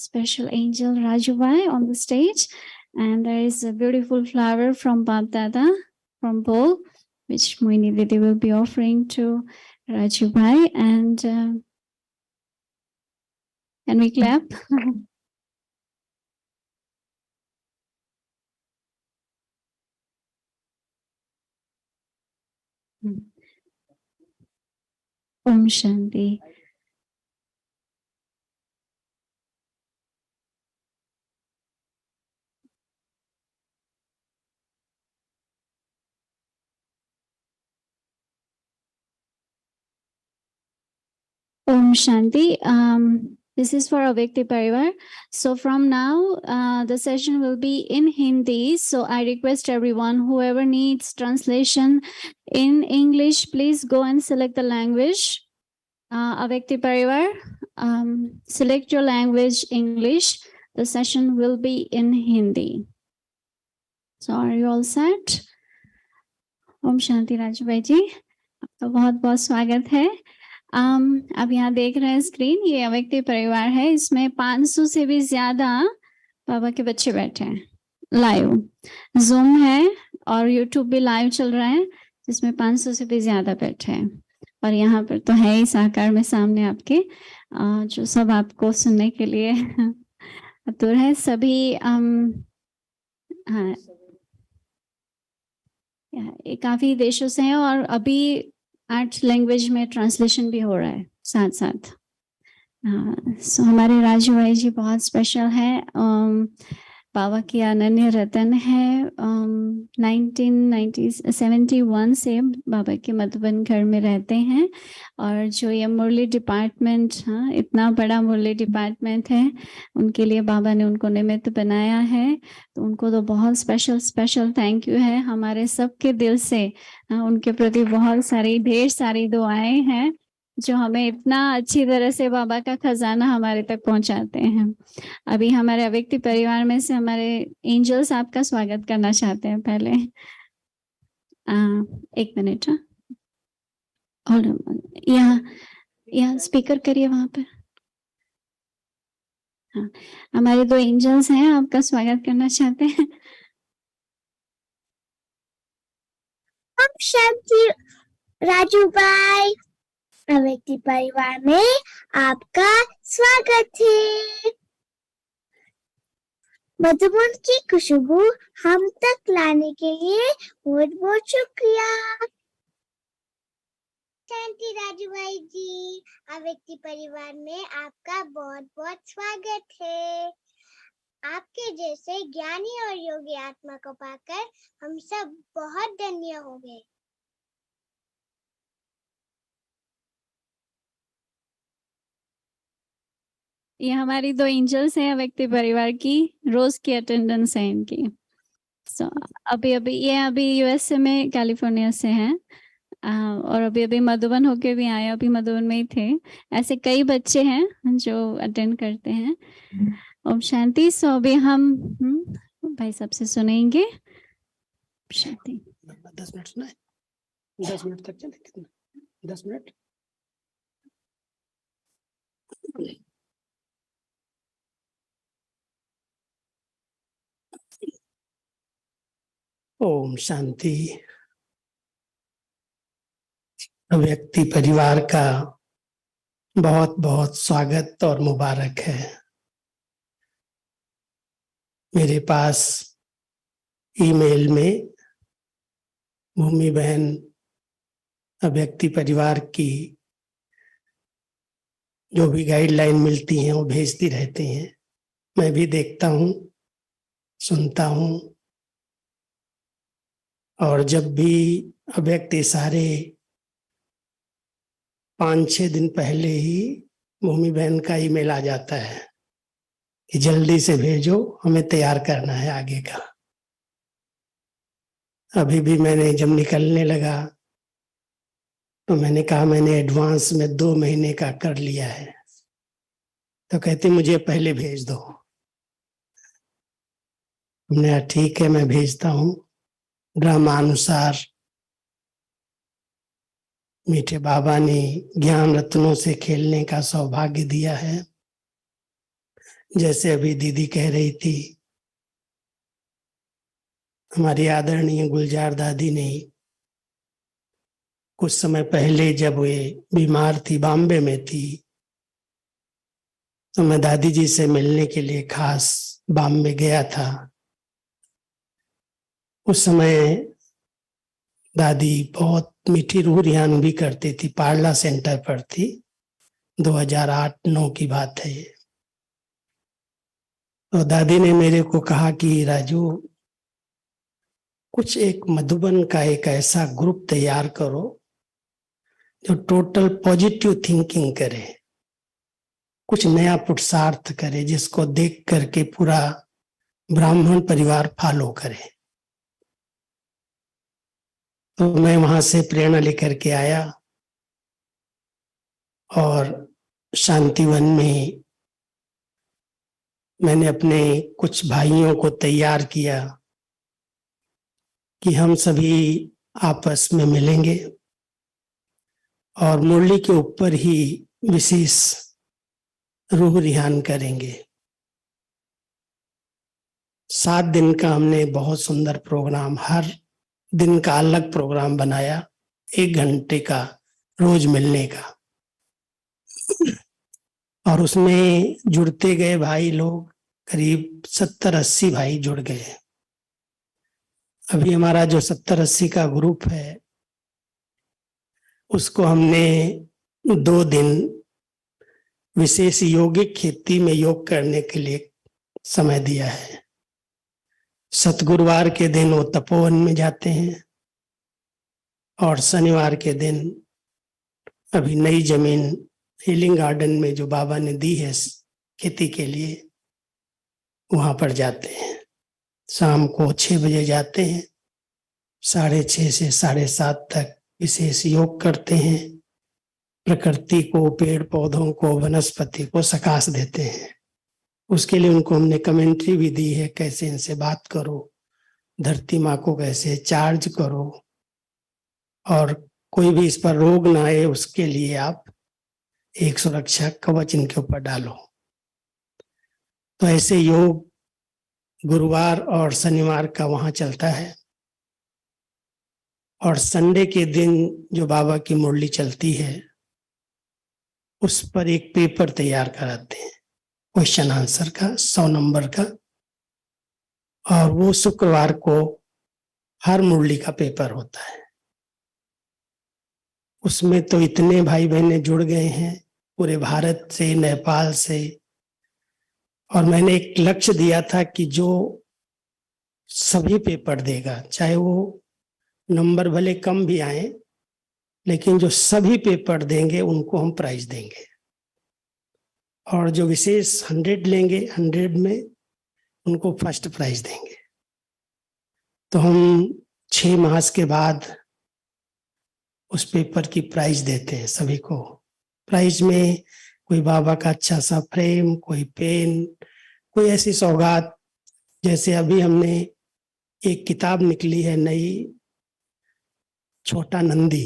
special angel Rajubai on the stage, and there is a beautiful flower from Bab Dada from bowl, which Moini Didi will be offering to Rajubai. And can we clap? Om Shanti. Om Shanti. This is for Avyakti Parivar. So from now, the session will be in Hindi. So I request everyone, whoever needs translation in English, please go and select the language. Avyakti Parivar, select your language English. The session will be in Hindi. So are you all set? Om Shanti Rajubai जी, आपका बहुत बहुत स्वागत है. अब यहाँ देख रहे हैं स्क्रीन, ये अव्यक्ति परिवार है. इसमें 500 से भी ज्यादा बाबा के बच्चे बैठे हैं. लाइव जूम है और यूट्यूब भी लाइव चल रहा है, जिसमें 500 से भी ज्यादा बैठे हैं. और यहाँ पर तो है ही साकार में सामने आपके, जो सब आपको सुनने के लिए आतुर है. सभी हाँ, ये काफी देशों से हैं और अभी 8 लैंग्वेज में ट्रांसलेशन भी हो रहा है साथ साथ. सो हमारे राजू भाई जी बहुत स्पेशल है. बाबा की अनन्य रतन है. 1971 से बाबा के मधुबन घर में रहते हैं. और जो ये मुरली डिपार्टमेंट, इतना बड़ा मुरली डिपार्टमेंट है, उनके लिए बाबा ने उनको निमित्त बनाया है. तो उनको तो बहुत स्पेशल थैंक यू है हमारे सबके दिल से. उनके प्रति बहुत सारी ढेर सारी दुआएं हैं, जो हमें इतना अच्छी तरह से बाबा का खजाना हमारे तक पहुंचाते हैं. अभी हमारे अव्यक्ति परिवार में से हमारे एंजल्स आपका स्वागत करना चाहते हैं. पहले 1 मिनट. और यहाँ स्पीकर करिए वहां पे. हाँ, हमारे 2 एंजल्स हैं, आपका स्वागत करना चाहते हैं. ओम शांति राजू भाई, अव्यक्ति परिवार में आपका स्वागत है. मधुबन की खुशबू हम तक लाने के लिए बहुत बहुत शुक्रिया. शांति राजू भाई जी, अव्यक्ति परिवार में आपका बहुत बहुत स्वागत है. आपके जैसे ज्ञानी और योगी आत्मा को पाकर हम सब बहुत धन्य हो गए. ये हमारी 2 एंजल्स हैं अव्यक्ति परिवार की, रोज की अटेंडेंस है इनकी. सो अभी यूएसए में कैलिफोर्निया से हैं. और अभी मधुबन होके भी आए, अभी मधुबन में ही थे. ऐसे कई बच्चे हैं जो अटेंड करते हैं. ओम शांति. सो अभी हम भाई साहब से सुनेंगे. शांति. 10 मिनट सुना है, 10 मिनट तक चले. कितना 10 मिनट. ओम शांति. अव्यक्ति परिवार का बहुत बहुत स्वागत और मुबारक है. मेरे पास ईमेल में भूमि बहन अव्यक्ति परिवार की जो भी गाइडलाइन मिलती हैं वो भेजती रहती हैं. मैं भी देखता हूँ, सुनता हूँ. और जब भी अव्यक्ति सारे 5-6 दिन पहले ही भूमि बहन का ईमेल आ जाता है कि जल्दी से भेजो, हमें तैयार करना है आगे का. अभी भी मैंने जब निकलने लगा तो मैंने कहा मैंने एडवांस में 2 महीने का कर लिया है. तो कहते मुझे पहले भेज दो. हमने कहा ठीक है, मैं भेजता हूँ. ड्रामानुसार मीठे बाबा ने ज्ञान रत्नों से खेलने का सौभाग्य दिया है. जैसे अभी दीदी कह रही थी, हमारी आदरणीय गुलजार दादी ने कुछ समय पहले जब वे बीमार थी, बॉम्बे में थी, तो मैं दादी जी से मिलने के लिए खास बॉम्बे गया था। उस समय दादी बहुत मीठी रूह रिहान भी करती थी, पार्ला सेंटर पर थी, 2008-9 की बात है ये। तो दादी ने मेरे को कहा कि राजू, कुछ एक मधुबन का एक ऐसा ग्रुप तैयार करो जो टोटल पॉजिटिव थिंकिंग करे, कुछ नया पुरुषार्थ करे, जिसको देख करके पूरा ब्राह्मण परिवार फॉलो करे। तो मैं वहां से प्रेरणा लेकर के आया और शांतिवन में मैंने अपने कुछ भाइयों को तैयार किया कि हम सभी आपस में मिलेंगे और मुरली के ऊपर ही विशेष रूह रिहान करेंगे। 7 दिन का हमने बहुत सुंदर प्रोग्राम, हर दिन का अलग प्रोग्राम बनाया, 1 घंटे का रोज मिलने का। और उसमें जुड़ते गए भाई लोग, करीब 70-80 भाई जुड़ गए। अभी हमारा जो 70-80 का ग्रुप है, उसको हमने 2 दिन विशेष योगिक खेती में योग करने के लिए समय दिया है। सतगुरुवार के दिन वो तपोवन में जाते हैं और शनिवार के दिन अभी नई जमीन हीलिंग गार्डन में जो बाबा ने दी है खेती के लिए, वहां पर जाते हैं। शाम को 6 बजे जाते हैं, 6:30 से 7:30 तक विशेष योग करते हैं। प्रकृति को, पेड़ पौधों को, वनस्पति को सकाश देते हैं। उसके लिए उनको हमने कमेंट्री भी दी है, कैसे इनसे बात करो, धरती माँ को कैसे चार्ज करो, और कोई भी इस पर रोग ना आए उसके लिए आप एक सुरक्षा कवच इनके ऊपर डालो। तो ऐसे योग गुरुवार और शनिवार का वहां चलता है। और संडे के दिन जो बाबा की मुरली चलती है, उस पर एक पेपर तैयार कराते हैं, क्वेश्चन आंसर का, 100 नंबर का। और वो शुक्रवार को हर मुरली का पेपर होता है। उसमें तो इतने भाई बहने जुड़ गए हैं पूरे भारत से, नेपाल से। और मैंने एक लक्ष्य दिया था कि जो सभी पेपर देगा, चाहे वो नंबर भले कम भी आए, लेकिन जो सभी पेपर देंगे उनको हम प्राइज देंगे। और जो विशेष 100 लेंगे, 100 में उनको फर्स्ट प्राइज देंगे। तो हम 6 मास के बाद उस पेपर की प्राइज देते हैं सभी को। प्राइज में कोई बाबा का अच्छा सा फ्रेम, कोई पेन, कोई ऐसी सौगात। जैसे अभी हमने एक किताब निकली है नई, छोटा नंदी,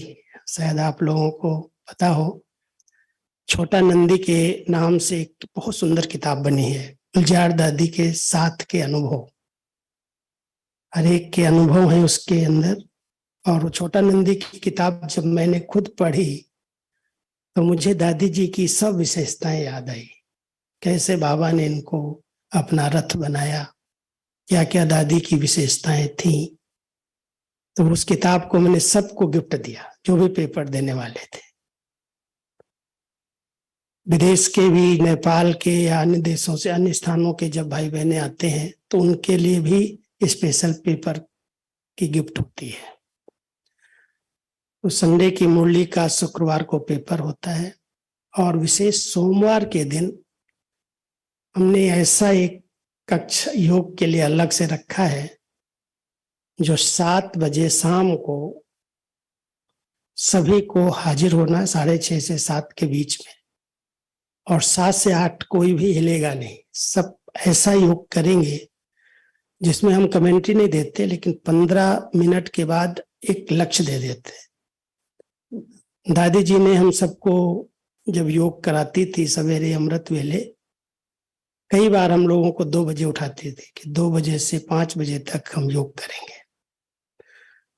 शायद आप लोगों को पता हो। छोटा नंदी के नाम से एक बहुत सुंदर किताब बनी है, गुलजार दादी के साथ के अनुभव, हर एक के अनुभव हैं उसके अंदर। और वो छोटा नंदी की किताब जब मैंने खुद पढ़ी तो मुझे दादी जी की सब विशेषताएं याद आई, कैसे बाबा ने इनको अपना रथ बनाया, क्या क्या दादी की विशेषताएं थी। तो उस किताब को मैंने सबको गिफ्ट दिया, जो भी पेपर देने वाले थे। विदेश के भी, नेपाल के या अन्य देशों से, अन्य स्थानों के जब भाई बहने आते हैं तो उनके लिए भी स्पेशल पेपर की गिफ्ट होती है। तो संडे की मुरली का शुक्रवार को पेपर होता है। और विशेष सोमवार के दिन हमने ऐसा एक कक्ष योग के लिए अलग से रखा है, जो 7 बजे शाम को सभी को हाजिर होना, 6:30 से 7 के बीच में। और 7 से 8 कोई भी हिलेगा नहीं, सब ऐसा योग करेंगे जिसमें हम कमेंट्री नहीं देते, लेकिन 15 मिनट के बाद एक लक्ष्य दे देते। दादी जी ने हम सबको जब योग कराती थी सवेरे अमृत वेले, कई बार हम लोगों को 2 बजे उठाते थे कि 2 बजे से 5 बजे तक हम योग करेंगे,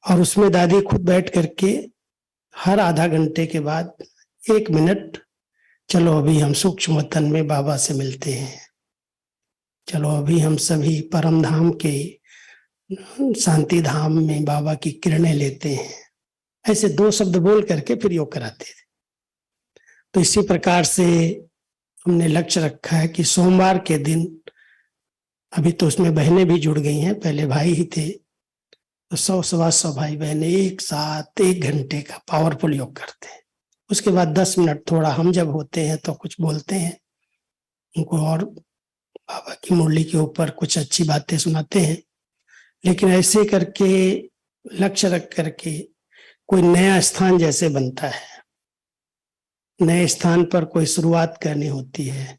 और उसमें दादी खुद बैठ करके हर आधा घंटे के बाद 1 मिनट, चलो अभी हम सूक्ष्म वतन में बाबा से मिलते हैं, चलो अभी हम सभी परम धाम के शांति धाम में बाबा की किरणें लेते हैं, ऐसे 2 शब्द बोल करके फिर योग कराते थे। तो इसी प्रकार से हमने लक्ष्य रखा है कि सोमवार के दिन, अभी तो उसमें बहनें भी जुड़ गई हैं, पहले भाई ही थे, तो 100-125 भाई बहनें एक साथ 1 घंटे का पावरफुल योग करते हैं। उसके बाद 10 मिनट थोड़ा हम जब होते हैं तो कुछ बोलते हैं उनको, और बाबा की मुरली के ऊपर कुछ अच्छी बातें सुनाते हैं। लेकिन ऐसे करके लक्ष्य रख करके कोई नया स्थान जैसे बनता है, नए स्थान पर कोई शुरुआत करनी होती है,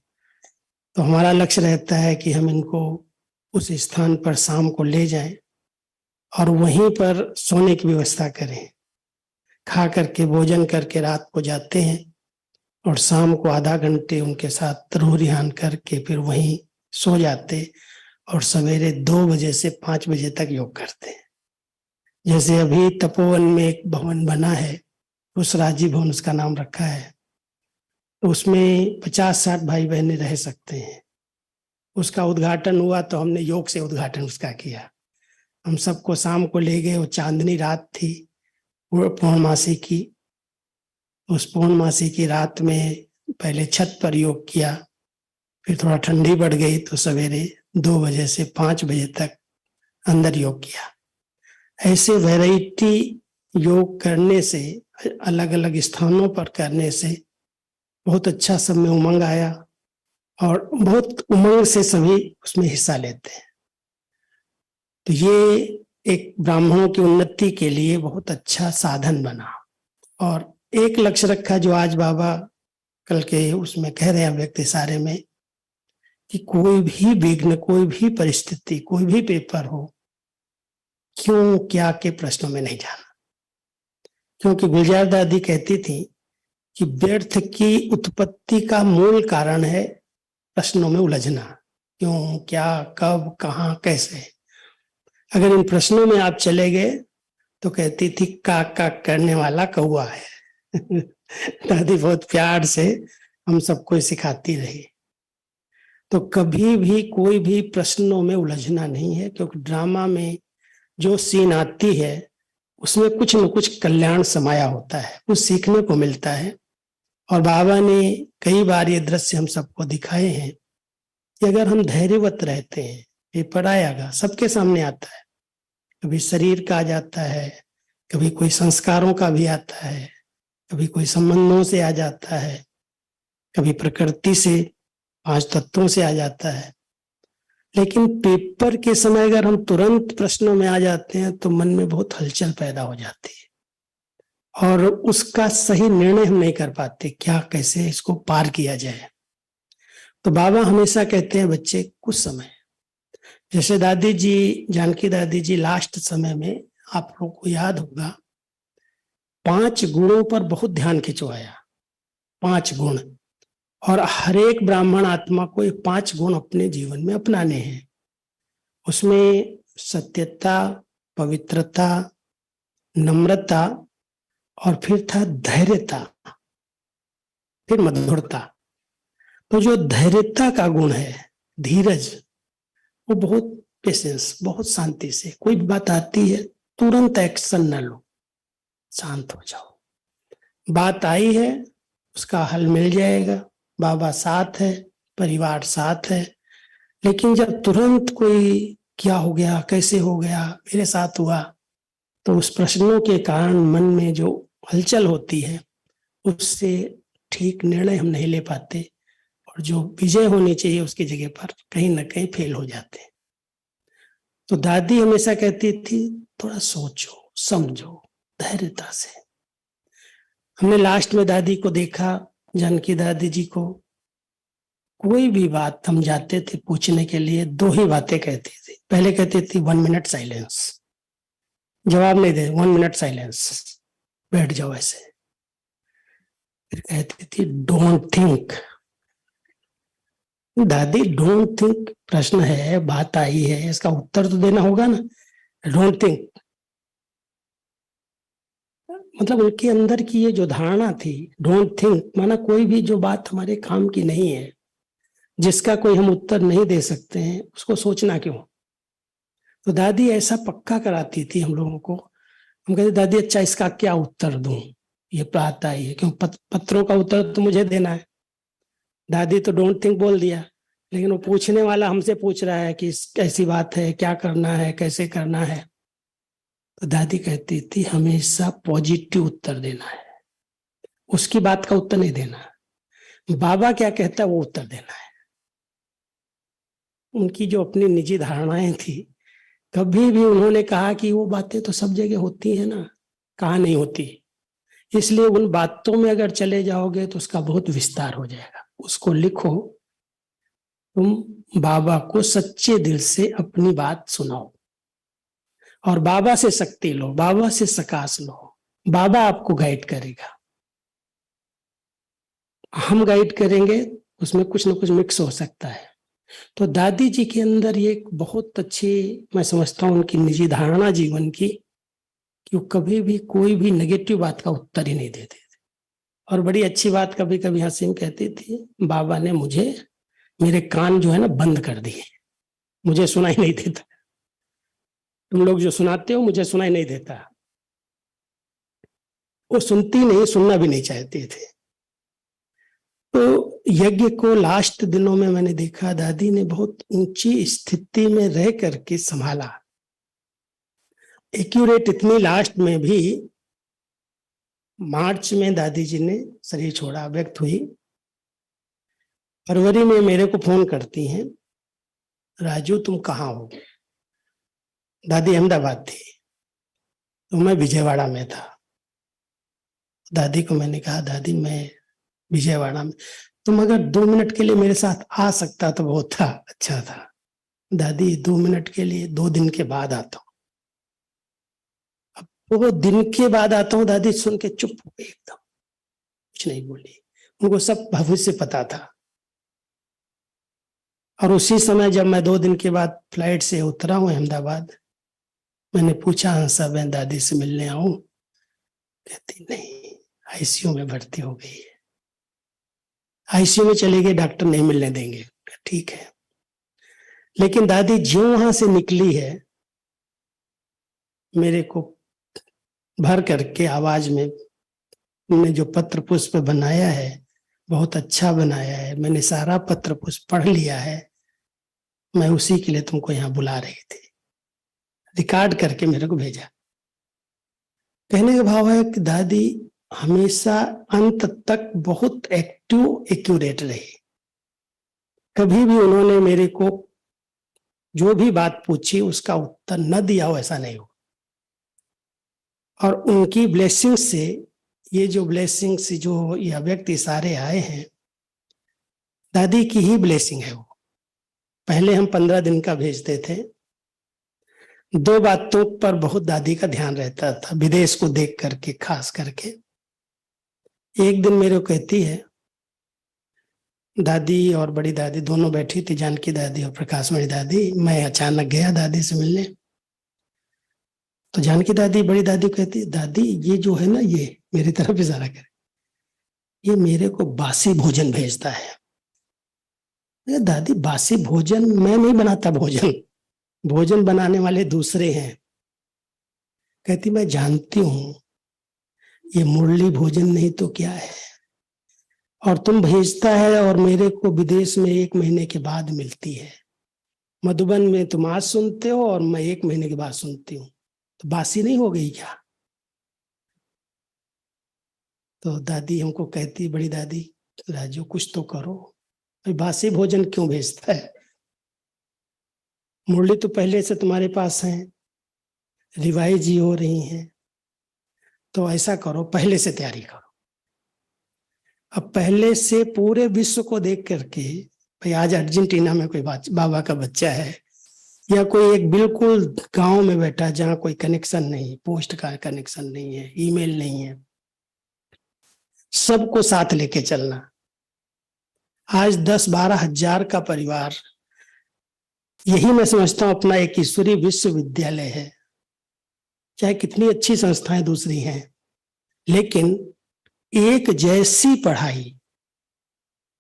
तो हमारा लक्ष्य रहता है कि हम इनको उस स्थान पर शाम को ले जाएं और वहीं पर सोने की व्यवस्था करें। खा करके भोजन करके रात को जाते हैं और शाम को आधा घंटे उनके साथ रूह रिहान करके फिर वहीं सो जाते, और सवेरे 2 बजे से 5 बजे तक योग करते हैं। जैसे अभी तपोवन में एक भवन बना है, उस राजी भवन उसका नाम रखा है, तो उसमें 50-60 भाई बहनें रह सकते हैं। उसका उद्घाटन हुआ तो हमने योग से उद्घाटन उसका किया। हम सबको शाम को ले गए, वो चांदनी रात थी, पूर्णमासी की। उस पूर्णमासी की रात में पहले छत पर योग किया, फिर थोड़ा ठंडी बढ़ गई तो सवेरे 2 बजे से 5 बजे तक अंदर योग किया। ऐसे वैरायटी योग करने से, अलग अलग स्थानों पर करने से बहुत अच्छा सब में उमंग आया, और बहुत उमंग से सभी उसमें हिस्सा लेते हैं। तो ये एक ब्राह्मणों की उन्नति के लिए बहुत अच्छा साधन बना। और एक लक्ष्य रखा जो आज बाबा कल के उसमें कह रहे हैं व्यक्ति सारे में, कि कोई भी विघ्न, कोई भी परिस्थिति, कोई भी पेपर हो, क्यों क्या के प्रश्नों में नहीं जाना। क्योंकि गुलजार दादी कहती थी कि व्यर्थ की उत्पत्ति का मूल कारण है प्रश्नों में उलझना। क्यों, क्या, कब, कहाँ, कैसे। अगर इन प्रश्नों में आप चले गए तो कहती थी का करने वाला कौआ है। दादी बहुत प्यार से हम सबको सिखाती रही। तो कभी भी कोई भी प्रश्नों में उलझना नहीं है, क्योंकि ड्रामा में जो सीन आती है उसमें कुछ न कुछ कल्याण समाया होता है, कुछ सीखने को मिलता है। और बाबा ने कई बार ये दृश्य हम सबको दिखाए हैं कि अगर हम धैर्यवत रहते हैं, पेपर आएगा, सबके सामने आता है, कभी शरीर का आ जाता है, कभी कोई संस्कारों का भी आता है, कभी कोई संबंधों से आ जाता है, कभी प्रकृति से 5 तत्वों से आ जाता है। लेकिन पेपर के समय अगर हम तुरंत प्रश्नों में आ जाते हैं तो मन में बहुत हलचल पैदा हो जाती है, और उसका सही निर्णय हम नहीं कर पाते, क्या कैसे इसको पार किया जाए। तो बाबा हमेशा कहते हैं बच्चे कुछ समय, जैसे दादी जी, जानकी दादी जी लास्ट समय में आप लोग को याद होगा 5 गुणों पर बहुत ध्यान खिंचवाया। 5 गुण, और हर एक ब्राह्मण आत्मा को ये 5 गुण अपने जीवन में अपनाने हैं। उसमें सत्यता, पवित्रता, नम्रता, और फिर था धैर्यता, फिर मधुरता। तो जो धैर्यता का गुण है, धीरज, वो बहुत पेशेंस, बहुत शांति से, कोई बात आती है तुरंत एक्शन न लो, शांत हो जाओ। बात आई है उसका हल मिल जाएगा, बाबा साथ है, परिवार साथ है। लेकिन जब तुरंत कोई क्या हो गया, कैसे हो गया, मेरे साथ हुआ, तो उस प्रश्नों के कारण मन में जो हलचल होती है उससे ठीक निर्णय हम नहीं ले पाते, और जो विजय होनी चाहिए उसकी जगह पर कहीं ना कहीं फेल हो जाते हैं। तो दादी हमेशा कहती थी थोड़ा सोचो, समझो, धैर्यता से। हमने लास्ट में दादी को देखा, जानकी दादी जी को, कोई भी बात हम जाते थे पूछने के लिए, 2 ही बातें कहती थी। पहले कहती थी 1 मिनट साइलेंस, जवाब नहीं दे, 1 मिनट साइलेंस, बैठ जाओ ऐसे। फिर कहती थी डोंट थिंक, दादी डोंट थिंक प्रश्न है, बात आई है, इसका उत्तर तो देना होगा ना। डोंट थिंक मतलब उनके अंदर की ये जो धारणा थी, डोंट थिंक माना कोई भी जो बात हमारे काम की नहीं है, जिसका कोई हम उत्तर नहीं दे सकते हैं, उसको सोचना क्यों। तो दादी ऐसा पक्का कराती थी हम लोगों को। हम कहते दादी अच्छा इसका क्या उत्तर दूं, ये बात आई है, क्यों पत्रों का उत्तर तो मुझे देना है। दादी तो डोंट थिंक बोल दिया, लेकिन वो पूछने वाला हमसे पूछ रहा है कि कैसी बात है, क्या करना है, कैसे करना है। तो दादी कहती थी हमेशा पॉजिटिव उत्तर देना है, उसकी बात का उत्तर नहीं देना। बाबा क्या कहता है वो उत्तर देना है। उनकी जो अपनी निजी धारणाएं थी, कभी भी उन्होंने कहा कि वो बातें तो सब जगह होती है ना, कहाँ नहीं होती। इसलिए उन बातों में अगर चले जाओगे तो उसका बहुत विस्तार हो जाएगा। उसको लिखो, तुम बाबा को सच्चे दिल से अपनी बात सुनाओ और बाबा से शक्ति लो, बाबा से सकाश लो। बाबा आपको गाइड करेगा, हम गाइड करेंगे, उसमें कुछ ना कुछ मिक्स हो सकता है। तो दादी जी के अंदर ये एक बहुत अच्छी, मैं समझता हूँ उनकी निजी धारणा जीवन की, कि वो कभी भी कोई भी नेगेटिव बात का उत्तर ही नहीं देते थे। और बड़ी अच्छी बात कभी कभी हसीम कहती थी, बाबा ने मुझे, मेरे कान जो है ना बंद कर दिए, मुझे सुनाई नहीं देता। तुम लोग जो सुनाते हो मुझे सुनाई नहीं देता। वो सुनती नहीं, सुनना भी नहीं चाहते थे। तो यज्ञ को लास्ट दिनों में मैंने देखा दादी ने बहुत ऊंची स्थिति में रह करके संभाला। एक्यूरेट इतनी लास्ट में भी, मार्च में दादी जी ने शरीर छोड़ा, व्यक्त हुई। फरवरी में मेरे को फोन करती हैं, राजू तुम कहाँ हो। दादी अहमदाबाद थी तो मैं विजयवाड़ा में था। दादी को मैंने कहा दादी मैं विजयवाड़ा में, तुम अगर 2 मिनट के लिए मेरे साथ आ सकता तो बहुत था, अच्छा था। दादी 2 मिनट के लिए 2 दिन के बाद आता हूँ। अब वो दिन के बाद आता हूँ, दादी सुन के चुप हो गई एकदम, कुछ नहीं बोली। उनको सब भविष्य पता था। और उसी समय जब मैं 2 दिन के बाद फ्लाइट से उतरा हूँ अहमदाबाद, मैंने पूछा हंसा बहन दादी से मिलने आऊं, कहती नहीं आईसीयू में भर्ती हो गई है। आईसीयू में चले गए, डॉक्टर नहीं मिलने देंगे। ठीक है, लेकिन दादी जो वहां से निकली है, मेरे को भर करके आवाज में उन्होंने जो पत्र पुष्प बनाया है बहुत अच्छा बनाया है, मैंने सारा पत्र पुष्प पढ़ लिया है, मैं उसी के लिए तुमको यहाँ बुला रही थी। रिकॉर्ड करके मेरे को भेजा। कहने का भाव है कि दादी हमेशा अंत तक बहुत एक्टिव एक्यूरेट रही। कभी भी उन्होंने मेरे को जो भी बात पूछी उसका उत्तर न दिया हो, ऐसा नहीं हो। और उनकी ब्लेसिंग से, ये जो ब्लेसिंग से जो यह व्यक्ति सारे आए हैं, दादी की ही ब्लेसिंग है वो। पहले हम 15 दिन का भेजते थे। 2 बातों पर बहुत दादी का ध्यान रहता था, विदेश को देख करके खास करके। एक दिन मेरे को कहती है, दादी और बड़ी दादी दोनों बैठी थी, जानकी दादी और प्रकाशमणि दादी। मैं अचानक गया दादी से मिलने, तो जानकी दादी बड़ी दादी कहती, दादी ये जो है ना, ये मेरी तरफ इशारा करे, ये मेरे को बासी भोजन भेजता है। दादी बासी भोजन मैं नहीं बनाता, भोजन बनाने वाले दूसरे हैं। कहती मैं जानती हूं ये मुरली भोजन नहीं तो क्या है, और तुम भेजता है और मेरे को विदेश में 1 महीने के बाद मिलती है। मधुबन में तुम आज सुनते हो और मैं 1 महीने के बाद सुनती हूँ, तो बासी नहीं हो गई क्या। तो दादी हमको कहती, बड़ी दादी, राजू कुछ तो करो, भाई बासी भोजन क्यों भेजता है। मुरली तो पहले से तुम्हारे पास है, रिवाइज ही हो रही हैं, तो ऐसा करो पहले से तैयारी करो। अब पहले से पूरे विश्व को देख करके, भाई आज अर्जेंटीना में कोई बाबा का बच्चा है, या कोई एक बिल्कुल गांव में बैठा जहां कोई कनेक्शन नहीं, पोस्ट का कनेक्शन नहीं है, ईमेल नहीं है, सबको साथ लेके चलना। आज 10-12 हजार का परिवार, यही मैं समझता हूं अपना एक ईश्वरीय विश्वविद्यालय है। चाहे कितनी अच्छी संस्थाएं दूसरी हैं, लेकिन एक जैसी पढ़ाई,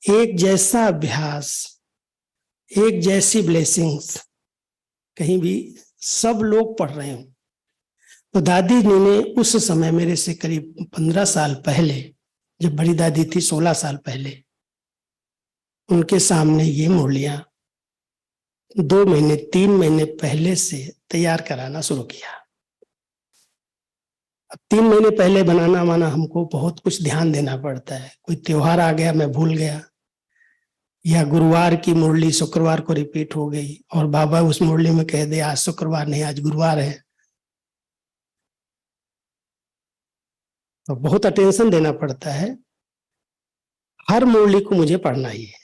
एक जैसा अभ्यास, एक जैसी ब्लेसिंग्स कहीं भी सब लोग पढ़ रहे हो। तो दादी जी ने उस समय मेरे से करीब 15 साल पहले, जब बड़ी दादी थी 16 साल पहले, उनके सामने ये मुरलियां 2 महीने 3 महीने पहले से तैयार कराना शुरू किया। अब 3 महीने पहले बनाना माना हमको बहुत कुछ ध्यान देना पड़ता है। कोई त्योहार आ गया, मैं भूल गया, या गुरुवार की मुरली शुक्रवार को रिपीट हो गई और बाबा उस मुरली में कह दे आज शुक्रवार नहीं आज गुरुवार है, तो बहुत अटेंशन देना पड़ता है। हर मुरली को मुझे पढ़ना ही है,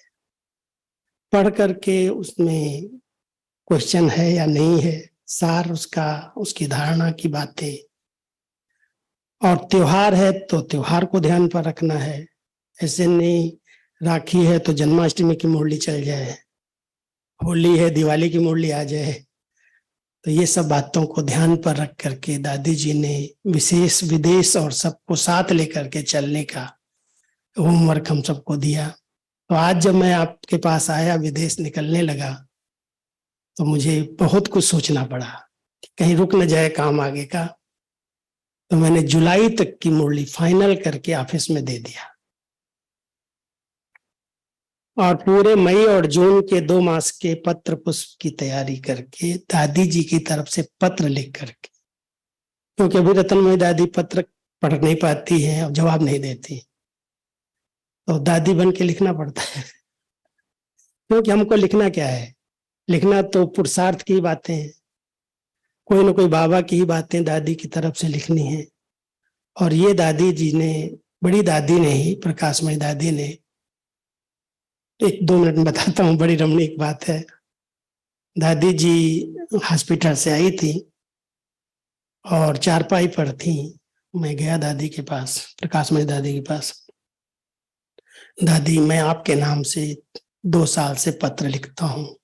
पढ़ करके उसमें क्वेश्चन है या नहीं है, सार उसका, उसकी धारणा की बातें, और त्योहार है तो त्योहार को ध्यान पर रखना है। ऐसे नहीं राखी है तो जन्माष्टमी की मुरली चल जाए, होली है दिवाली की मुरली आ जाए। तो ये सब बातों को ध्यान पर रख करके दादी जी ने विशेष विदेश और सबको साथ लेकर के चलने का होमवर्क हम सबको दिया। तो आज जब मैं आपके पास आया, विदेश निकलने लगा, तो मुझे बहुत कुछ सोचना पड़ा कि कहीं रुक न जाए काम आगे का। तो मैंने जुलाई तक की मुरली फाइनल करके ऑफिस में दे दिया, और पूरे मई और जून के 2 मास के पत्र पुष्प की तैयारी करके दादी जी की तरफ से पत्र लिख करके, क्योंकि अभी रतनमयी दादी पत्र पढ़ नहीं पाती है और जवाब नहीं देती, तो दादी बन के लिखना पड़ता है। क्योंकि हमको लिखना क्या है, लिखना तो पुरुषार्थ की बातें हैं, कोई ना कोई बाबा की ही बातें दादी की तरफ से लिखनी है। और ये दादी जी ने, बड़ी दादी ने ही, प्रकाशमयी दादी ने, 1-2 मिनट में बताता हूँ, बड़ी रमणीक बात है। दादी जी हॉस्पिटल से आई थी और चारपाई पर थी। मैं गया दादी के पास, प्रकाशमयी दादी के पास। दादी, मैं आपके नाम से 2 साल से पत्र लिखता हूँ।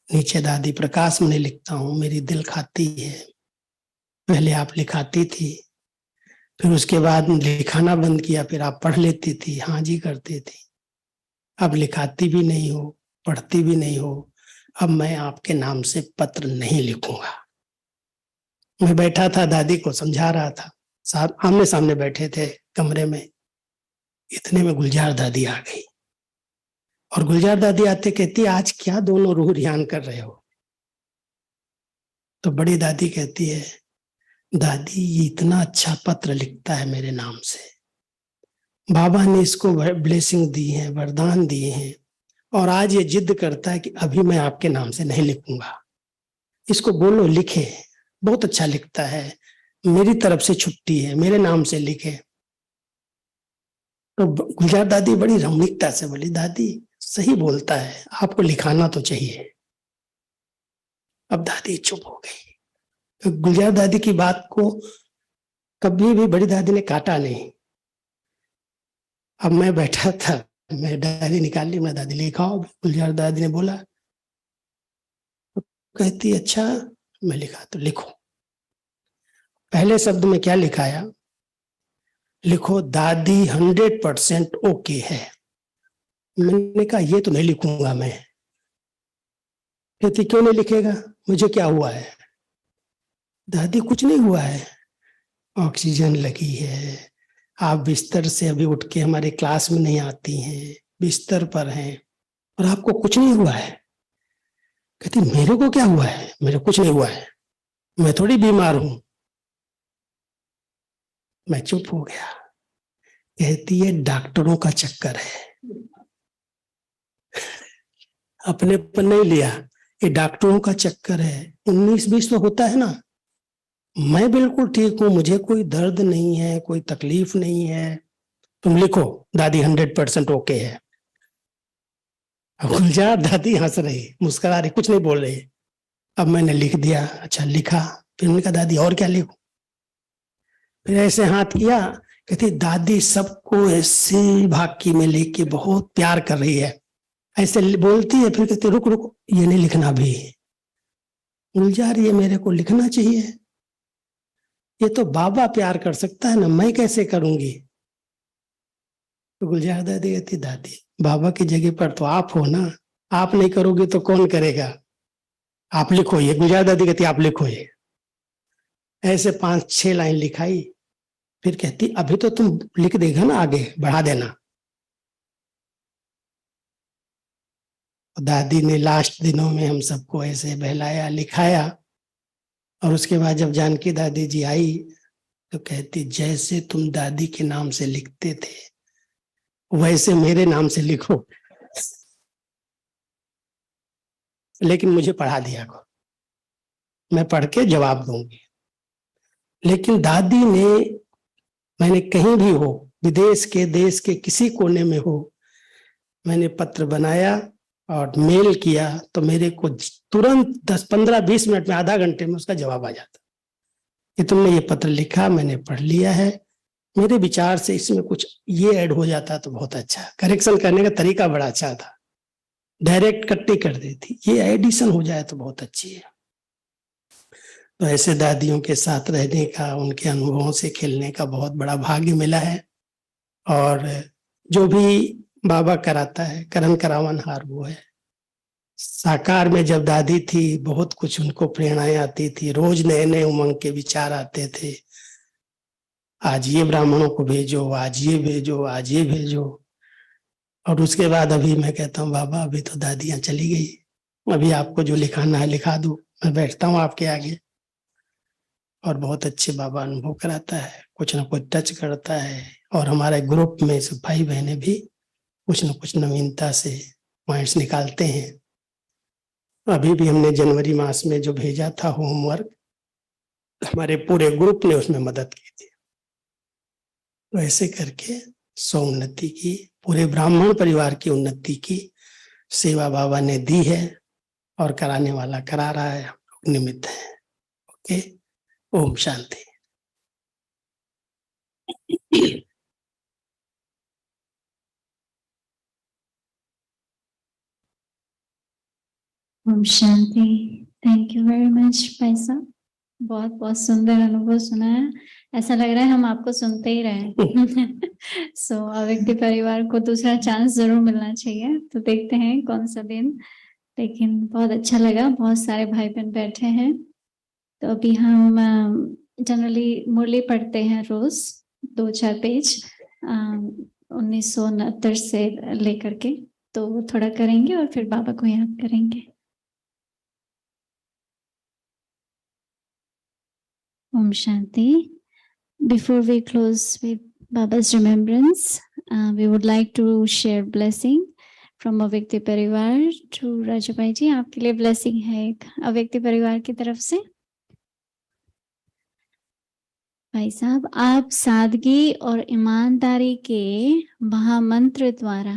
नीचे दादी प्रकाश में लिखता हूँ, मेरी दिल खाती है। पहले आप लिखाती थी, फिर उसके बाद लिखाना बंद किया, फिर आप पढ़ लेती थी, हाँ जी करती थी। अब लिखाती भी नहीं हो, पढ़ती भी नहीं हो। अब मैं आपके नाम से पत्र नहीं लिखूंगा। मैं बैठा था, दादी को समझा रहा था, आमने सामने बैठे थे कमरे में। इतने में गुलजार दादी आ गई, और गुलजार दादी आते कहती, आज क्या दोनों रूह रियान कर रहे हो? तो बड़ी दादी कहती है, दादी ये इतना अच्छा पत्र लिखता है मेरे नाम से, बाबा ने इसको ब्लेसिंग दी है, वरदान दिए हैं, और आज ये जिद करता है कि अभी मैं आपके नाम से नहीं लिखूंगा। इसको बोलो लिखे, बहुत अच्छा लिखता है, मेरी तरफ से छुट्टी है, मेरे नाम से लिखे। तो गुलजार दादी बड़ी रमणीकता से बोली, दादी सही बोलता है, आपको लिखाना तो चाहिए। अब दादी चुप हो गई। तो गुलजार दादी की बात को कभी भी बड़ी दादी ने काटा नहीं। अब मैं बैठा था, मैं डायरी निकाल ली, मैं दादी लिखाओ। गुलजार दादी ने बोला, तो कहती अच्छा मैं लिखा, तो लिखो। पहले शब्द में क्या लिखाया, लिखो दादी 100% ओके है। मैंने कहा ये तो नहीं लिखूंगा मैं। कहती क्यों नहीं लिखेगा, मुझे क्या हुआ है? दादी कुछ नहीं हुआ है, ऑक्सीजन लगी है, आप बिस्तर से अभी उठ के हमारे क्लास में नहीं आती हैं, बिस्तर पर हैं, और आपको कुछ नहीं हुआ है। कहती मेरे को क्या हुआ है, मेरे कुछ नहीं हुआ है, मैं थोड़ी बीमार हूं। मैं चुप हो गया। कहती है डॉक्टरों का चक्कर है, अपने पर नहीं लिया, ये डॉक्टरों का चक्कर है। 19-20 तो होता है ना, मैं बिल्कुल ठीक हूं, मुझे कोई दर्द नहीं है, कोई तकलीफ नहीं है, तुम लिखो दादी 100% ओके है। गुलजार दादी हंस रही, मुस्कुरा रही, कुछ नहीं बोल रही। अब मैंने लिख दिया, अच्छा लिखा। फिर मैंने कहा दादी और क्या लिखूं? फिर ऐसे हाथ किया कहती दादी सबको ऐसे भाकी में लेके बहुत प्यार कर रही है, ऐसे बोलती है, फिर कहती रुक रुक ये नहीं लिखना भी, गुलजार ये मेरे को लिखना चाहिए, ये तो बाबा प्यार कर सकता है ना, मैं कैसे करूंगी। तो गुलजार दादी कहती दादी बाबा की जगह पर तो आप हो ना, आप नहीं करोगे तो कौन करेगा, आप लिखो ये। गुलजार दादी कहती आप लिखो ये। ऐसे 5-6 लाइन लिखाई, फिर कहती अभी तो तुम लिख देगा ना, आगे बढ़ा देना। दादी ने लास्ट दिनों में हम सबको ऐसे बहलाया लिखाया, और उसके बाद जब जानकी दादी जी आई तो कहती जैसे तुम दादी के नाम से लिखते थे वैसे मेरे नाम से लिखो, लेकिन मुझे पढ़ा दिया को, मैं पढ़ के जवाब दूंगी। लेकिन दादी ने, मैंने कहीं भी हो, विदेश के देश के किसी कोने में हो, मैंने पत्र बनाया और मेल किया तो मेरे को तुरंत 10-15-20 मिनट में, आधा घंटे में उसका जवाब आ जाता कि तुमने ये पत्र लिखा, मैंने पढ़ लिया है, मेरे विचार से इसमें कुछ ये ऐड हो जाता तो बहुत अच्छा। करेक्शन करने का तरीका बड़ा अच्छा था, डायरेक्ट कट्टी कर देती, ये एडिशन हो जाए तो बहुत अच्छी है। तो ऐसे दादियों के साथ रहने का, उनके अनुभवों से खेलने का बहुत बड़ा भाग्य मिला है। और जो भी बाबा कराता है, करन करावन हार वो है। साकार में जब दादी थी बहुत कुछ उनको प्रेरणाएं आती थी, रोज नए नए उमंग के विचार आते थे, आज ये ब्राह्मणों को भेजो, आज ये भेजो, आज ये भेजो। और उसके बाद अभी मैं कहता हूँ बाबा अभी तो दादियां चली गई, अभी आपको जो लिखाना है लिखा दो, मैं बैठता हूँ आपके आगे। और बहुत अच्छे बाबा अनुभव कराता है, कुछ ना कुछ टच करता है। और हमारे ग्रुप में सब भाई बहने भी कुछ न कुछ नवीनता से पॉइंट्स निकालते हैं। अभी भी हमने जनवरी मास में जो भेजा था होमवर्क, हमारे पूरे ग्रुप ने उसमें मदद की थी। तो ऐसे करके उन्नति की, पूरे ब्राह्मण परिवार की उन्नति की सेवा बाबा ने दी है, और कराने वाला करा रहा है, हम लोग निमित्त हैं। ओके, ओम शांति। ओम शांति। थैंक यू वेरी मच भाई साहब, बहुत बहुत सुंदर अनुभव सुना है, ऐसा लग रहा है हम आपको सुनते ही रहे। सो अव्यक्ति परिवार को दूसरा चांस जरूर मिलना चाहिए, तो देखते हैं कौन सा दिन। लेकिन बहुत अच्छा लगा, बहुत सारे भाई बहन बैठे हैं। तो अभी हम जनरली मुरली पढ़ते हैं रोज 2-4 पेज 1969 से लेकर के, तो वो थोड़ा करेंगे और फिर बाबा को याद करेंगे। Om Shanti. Before we close with Baba's remembrance, we would like to share blessing from अव्यक्ति परिवार to राजूभाई जी। आपके लिए blessing है एक अव्यक्ति परिवार की तरफ से। भाई साहब, आप सादगी और ईमानदारी के महामंत्र द्वारा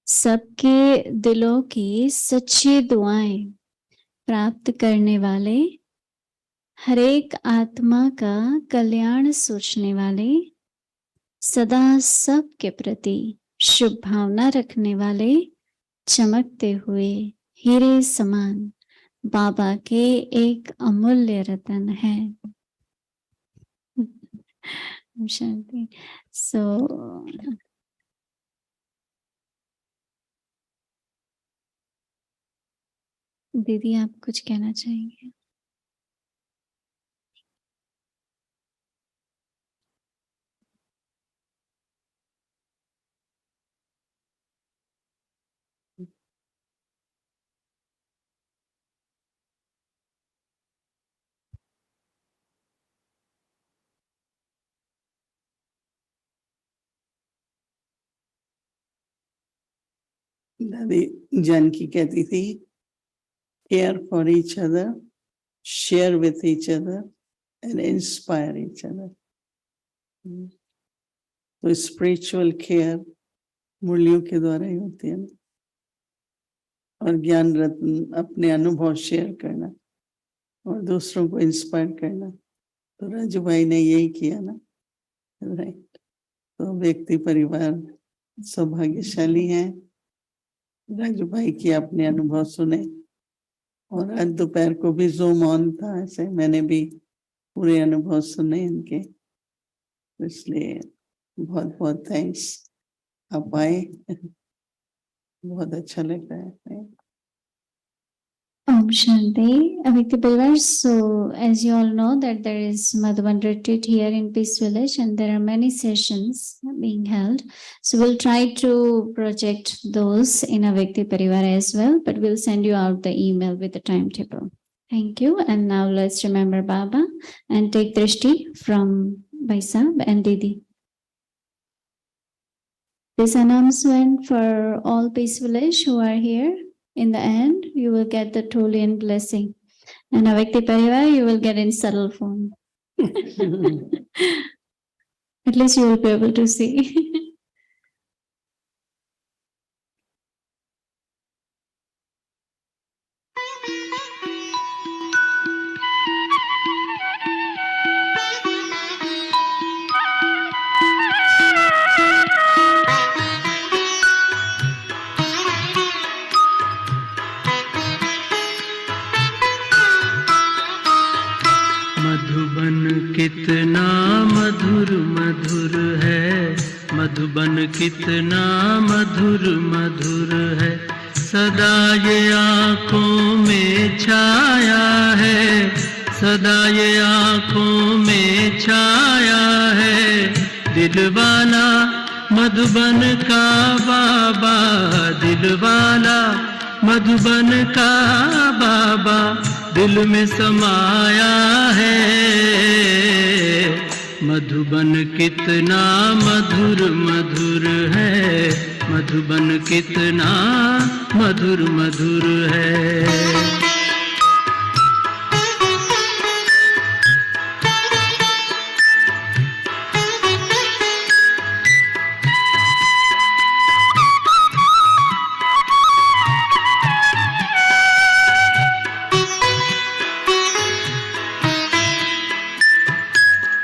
सबके दिलों की सच्ची दुआएं प्राप्त करने वाले, हर एक आत्मा का कल्याण सोचने वाले, सदा सबके प्रति शुभ भावना रखने वाले, चमकते हुए हीरे समान बाबा के एक अमूल्य रतन है। शांति। दीदी आप कुछ कहना चाहेंगे? दादी जानकी कहती थी care for each other, share with each other and inspire each other. तो स्पिरिचुअल केयर मुरलियों के द्वारा ही होती है, और ज्ञान रत्न अपने अनुभव शेयर करना और दूसरों को इंस्पायर करना। तो राजू भाई ने यही किया ना, राइट। तो व्यक्ति परिवार सौभाग्यशाली है। राजू भाई की आपने अनुभव सुने और आज दोपहर को भी ज़ूम ऑन था, ऐसे मैंने भी पूरे अनुभव सुने इनके, इसलिए बहुत बहुत थैंक्स, आप आए, बहुत अच्छा लग रहा है। Om Shanti, Avyakti Parivar. So, as you all know that there is Madhuban retreat here in Peace Village and there are many sessions being held. So, we'll try to project those in Avyakti Parivar as well, but we'll send you out the email with the timetable. Thank you. And now let's remember Baba and take Drishti from Baisab and Didi. This announcement for all Peace Village who are here. In the end, you will get the Tulian blessing. And Avyakti Parivar, you will get in subtle form. At least you will be able to see. Madhuban कितना मधुर मधुर है, मधुबन कितना मधुर मधुर है, सदा ये आँखों में छाया है, सदा ये आँखों में छाया है, दिलवाला मधुबन का बाबा, दिलवाला मधुबन का बाबा दिल में समाया है। मधुबन कितना मधुर मधुर है, मधुबन कितना मधुर मधुर है।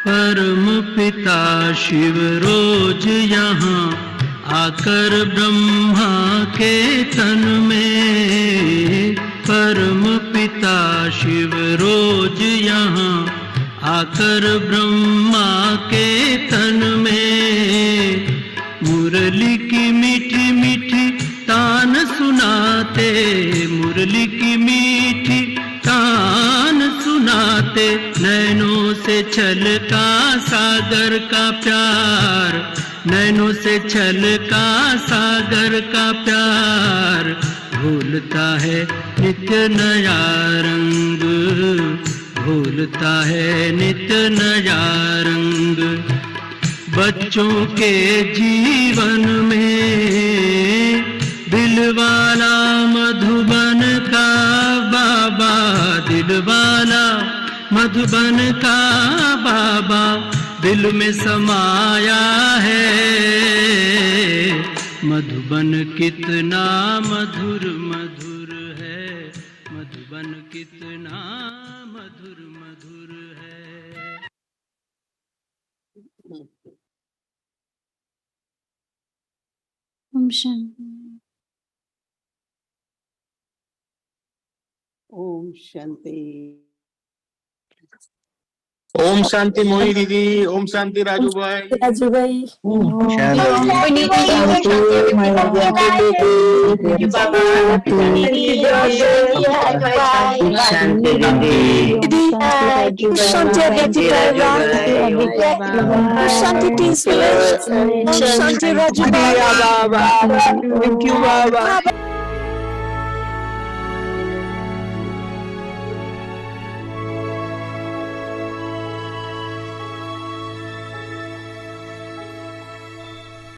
परम पिता शिव रोज यहाँ आकर ब्रह्मा के तन में, परम पिता शिव रोज यहाँ आकर ब्रह्मा के तन में, मुरली की मीठी मीठी तान सुनाते, मुरली की मीठी तान सुनाते, नैनों से छलका सागर का प्यार, नैनों से छलका सागर का प्यार, भूलता है नित्य नया रंग, भूलता है नित्य नया रंग, बच्चों के जीवन में दिलवाला मधुबन का बाबा, दिलवाला मधुबन का बाबा दिल में समाया है। मधुबन कितना मधुर मधुर है, मधुबन कितना मधुर मधुर है। Om Shanti. ओम शांति। ओम शांति मोहिनी दीदी, ओम शांति राजू भाई, राजू भाई, शांति राजू भाई,